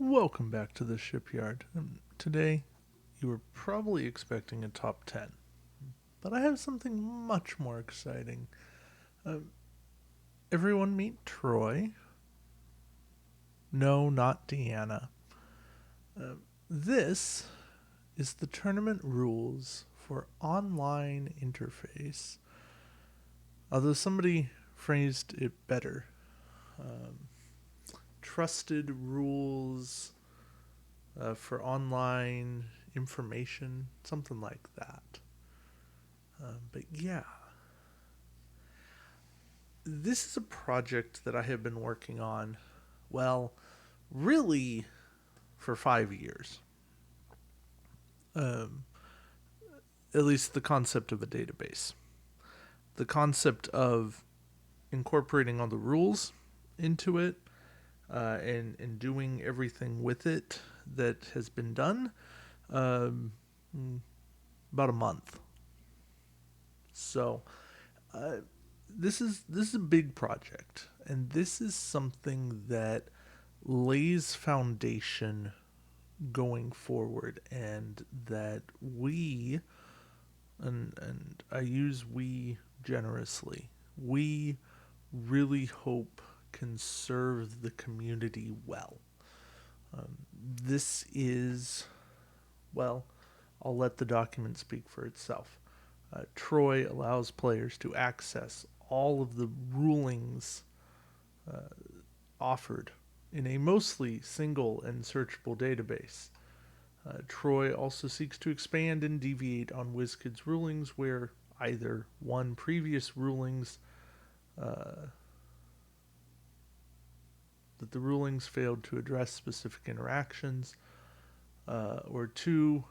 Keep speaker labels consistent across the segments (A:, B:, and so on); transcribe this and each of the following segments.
A: Welcome back to the Shipyard. Today, you were probably expecting a top 10, but I have something much more exciting. Um, Everyone meet Troy. No, not Deanna. This is the tournament rules for online interface. Although somebody phrased it better. Um, Trusted rules for online information, something like that. But yeah, this is a project that I have been working on, well, really for 5 years. Um, at least the concept of a database. The concept of incorporating all the rules into it and doing everything with it that has been done um, about a month. So uh, this is a big project, and this is something that lays foundation going forward, and that and I use we generously, we really hope can serve the community well. This is, well, I'll let the document speak for itself. TROI allows players to access all of the rulings offered in a mostly single and searchable database. TROI also seeks to expand and deviate on WizKids rulings where either one, previous rulings uh, that the rulings failed to address specific interactions, or two,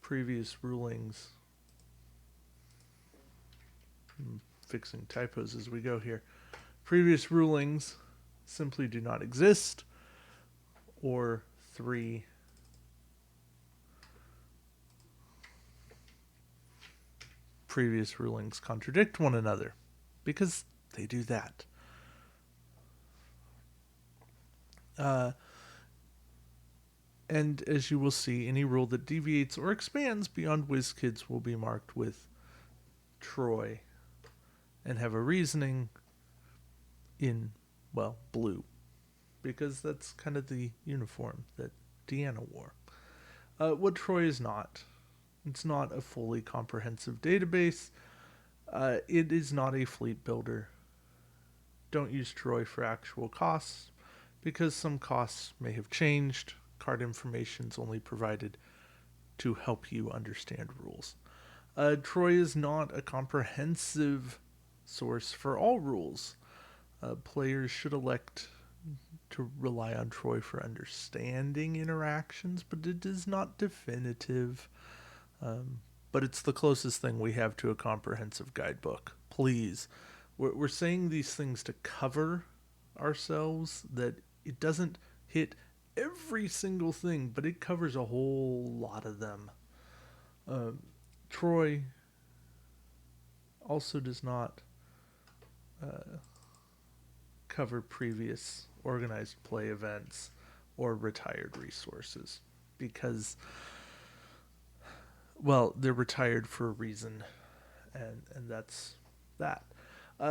A: previous rulings. I'm fixing typos as we go here. Previous rulings simply do not exist, or three, previous rulings contradict one another, because they do that. Uh, and as you will see, any rule that deviates or expands beyond WizKids will be marked with TROI and have a reasoning in, well, blue, because that's kind of the uniform that Deanna wore. What TROI is not. It's not a fully comprehensive database. It is not a fleet builder. Don't use TROI for actual costs, because some costs may have changed. Card information is only provided to help you understand rules. TROI is not a comprehensive source for all rules. Players should elect to rely on TROI for understanding interactions, but it is not definitive. But it's the closest thing we have to a comprehensive guidebook. Please, we're saying these things to cover ourselves, that it doesn't hit every single thing, but it covers a whole lot of them. TROI also does not cover previous organized play events or retired resources, because, well, they're retired for a reason, and that's that.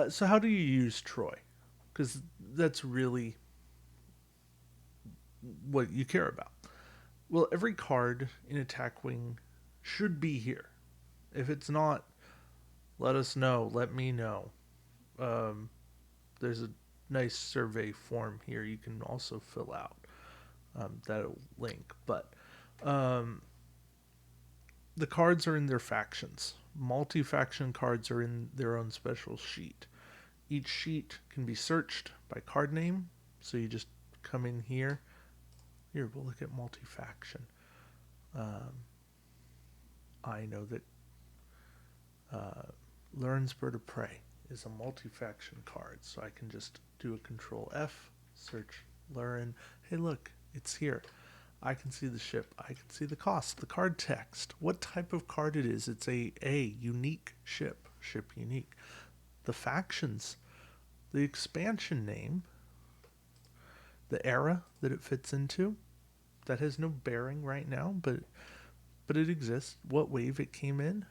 A: So how do you use TROI? Because that's really what you care about. Well, every card in Attack Wing should be here. If it's not, let us know. Let me know. There's a nice survey form here you can also fill out. That'll link. But the cards are in their factions. Multi-faction cards are in their own special sheet. Each sheet can be searched by card name. So you just come in here. Here, we'll look at multi-faction. I know that Lurin's Bird of Prey is a multi-faction card, so I can just do a Control F, search Lurin. Hey, look, it's here. I can see the ship. I can see the cost, the card text, what type of card it is. It's a unique ship unique. The factions, the expansion name, the era that it fits into. That has no bearing right now, but it exists. What wave it came in,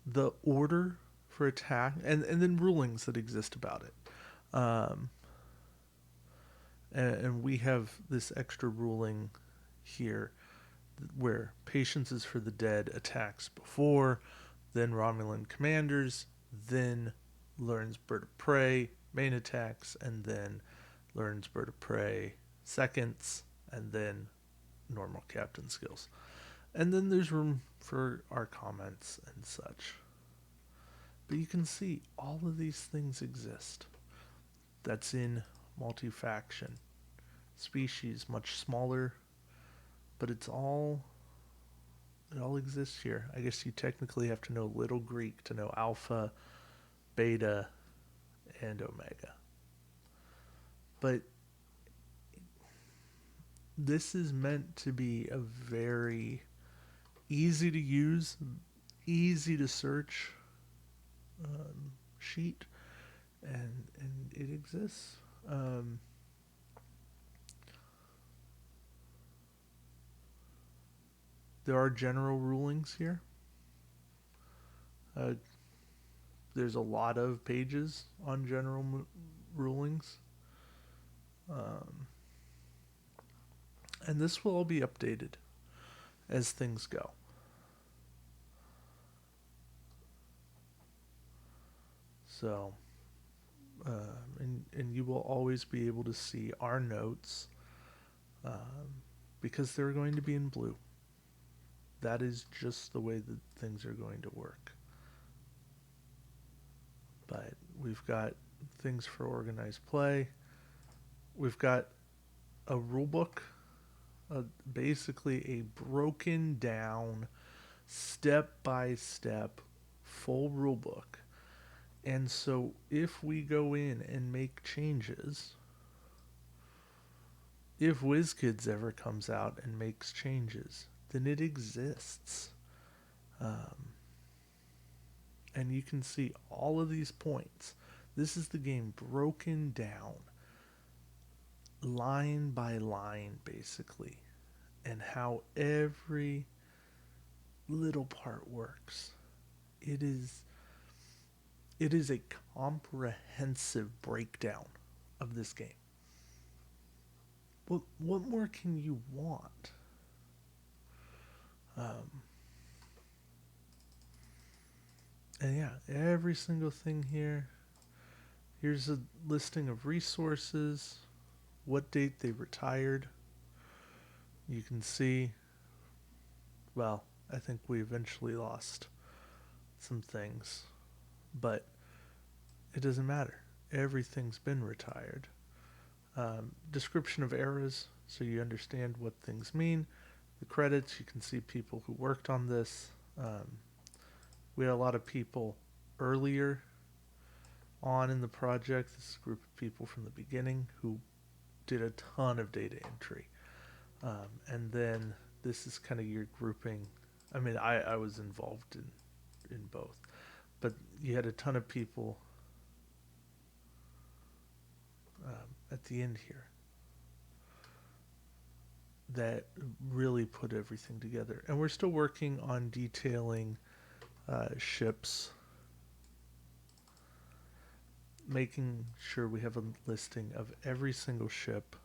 A: the order for attack, and then rulings that exist about it. And we have this extra ruling here where patience is for the dead attacks before, then Romulan commanders, then learns bird of prey main attacks, and then learns bird of prey seconds, and then normal captain skills. And then there's room for our comments and such. But you can see all of these things exist. That's in multi-faction. Species much smaller, but it all exists here. I guess you technically have to know Little Greek to know Alpha, Beta, and Omega. But this is meant to be a very easy to use, easy to search sheet, and it exists. There are general rulings here. There's a lot of pages on general rulings. And this will all be updated as things go. So, and you will always be able to see our notes because they're going to be in blue. That is just the way that things are going to work. But we've got things for organized play. We've got a rule book, basically a broken down, step-by-step, full rule book. And so if we go in and make changes, if WizKids ever comes out and makes changes, then it exists. And you can see all of these points. This is the game broken down, line by line, basically, and how every little part works. It is a comprehensive breakdown of this game. What more can you want? And yeah, every single thing here. Here's a listing of resources, what date they retired. You can see, well, I think we eventually lost some things, but it doesn't matter. Everything's been retired. Description of eras, so you understand what things mean. The credits, you can see people who worked on this. We had a lot of people earlier on in the project. This is a group of people from the beginning who did a ton of data entry. And then this is kind of your grouping. I mean, I was involved in both. But you had a ton of people at the end here that really put everything together. And we're still working on detailing ships, making sure we have a listing of every single ship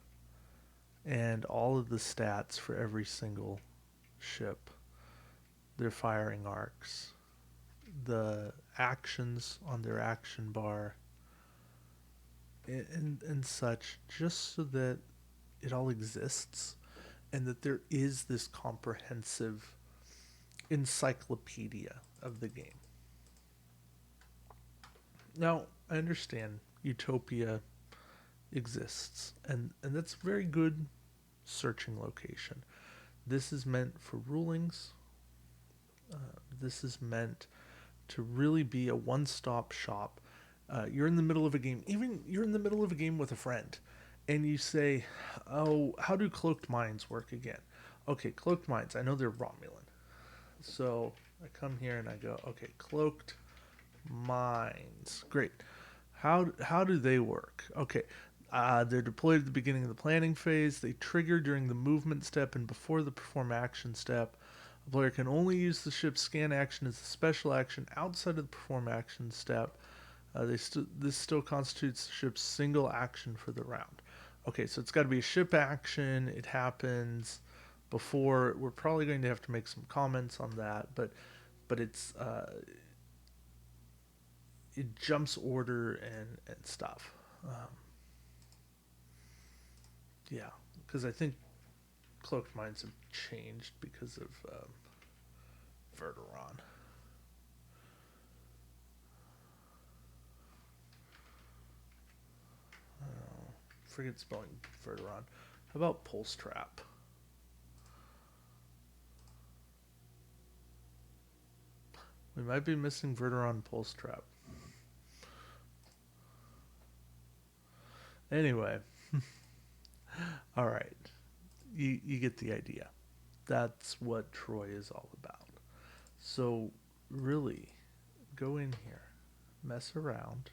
A: and all of the stats for every single ship, their firing arcs, the actions on their action bar, and such, just so that it all exists and that there is this comprehensive encyclopedia of the game. Now, I understand Utopia exists, and that's a very good searching location. This is meant for rulings. This is meant to really be a one-stop shop. You're in the middle of a game, even you're in the middle of a game with a friend, and you say, oh, how do cloaked mines work again? Okay, cloaked mines, I know they're Romulan. So I come here and I go, okay, cloaked mines. Great. How do they work? Okay, They're deployed at the beginning of the planning phase. They trigger during the movement step and before the perform action step. A player can only use the ship's scan action as a special action outside of the perform action step. This still constitutes the ship's single action for the round. Okay, so it's got to be a ship action. It happens before. We're probably going to have to make some comments on that, but it's it jumps order and stuff. Yeah, because I think Cloaked Minds have changed because of Verderon. Forget spelling Verderon. How about Pulse Trap? We might be missing Verderon Pulse Trap. Anyway, all right. You get the idea. That's what TROI is all about. So, really, go in here, mess around,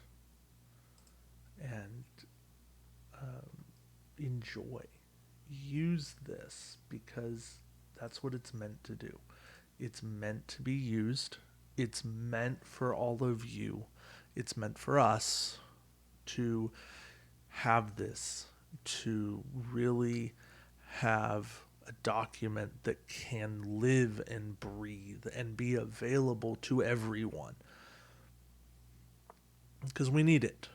A: and enjoy. Use this because that's what it's meant to do. It's meant to be used. It's meant for all of you. It's meant for us to have this, to really have a document that can live and breathe and be available to everyone. Because we need it.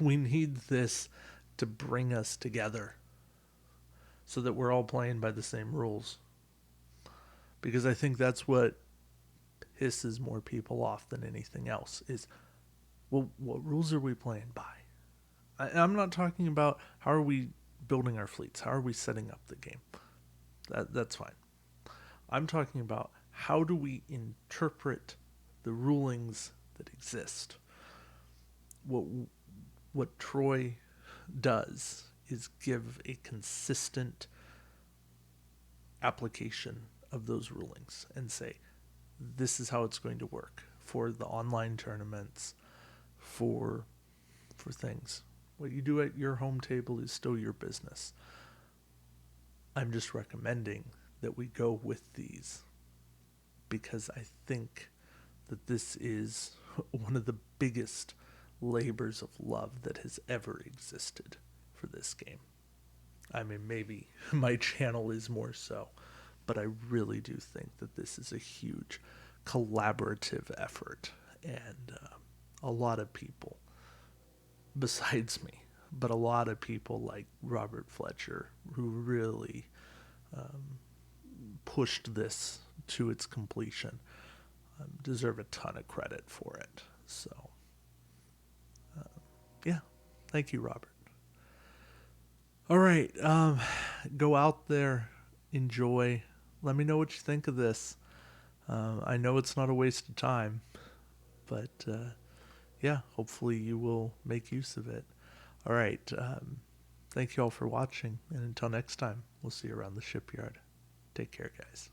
A: We need this to bring us together so that we're all playing by the same rules. Because I think that's what pisses more people off than anything else is, well, what rules are we playing by? I'm not talking about how are we building our fleets, how are we setting up the game. That's fine. I'm talking about how do we interpret the rulings that exist. What TROI does is give a consistent application of those rulings and say, this is how it's going to work for the online tournaments, for things. What you do at your home table is still your business. I'm just recommending that we go with these because I think that this is one of the biggest labors of love that has ever existed for this game. I mean, maybe my channel is more so, but I really do think that this is a huge collaborative effort, and a lot of people, besides me, but a lot of people like Robert Fletcher, who really pushed this to its completion, deserve a ton of credit for it. So, yeah, thank you, Robert. All right, go out there, enjoy. Let me know what you think of this. I know it's not a waste of time, but yeah, hopefully you will make use of it. All right, thank you all for watching, and until next time, we'll see you around the shipyard. Take care, guys.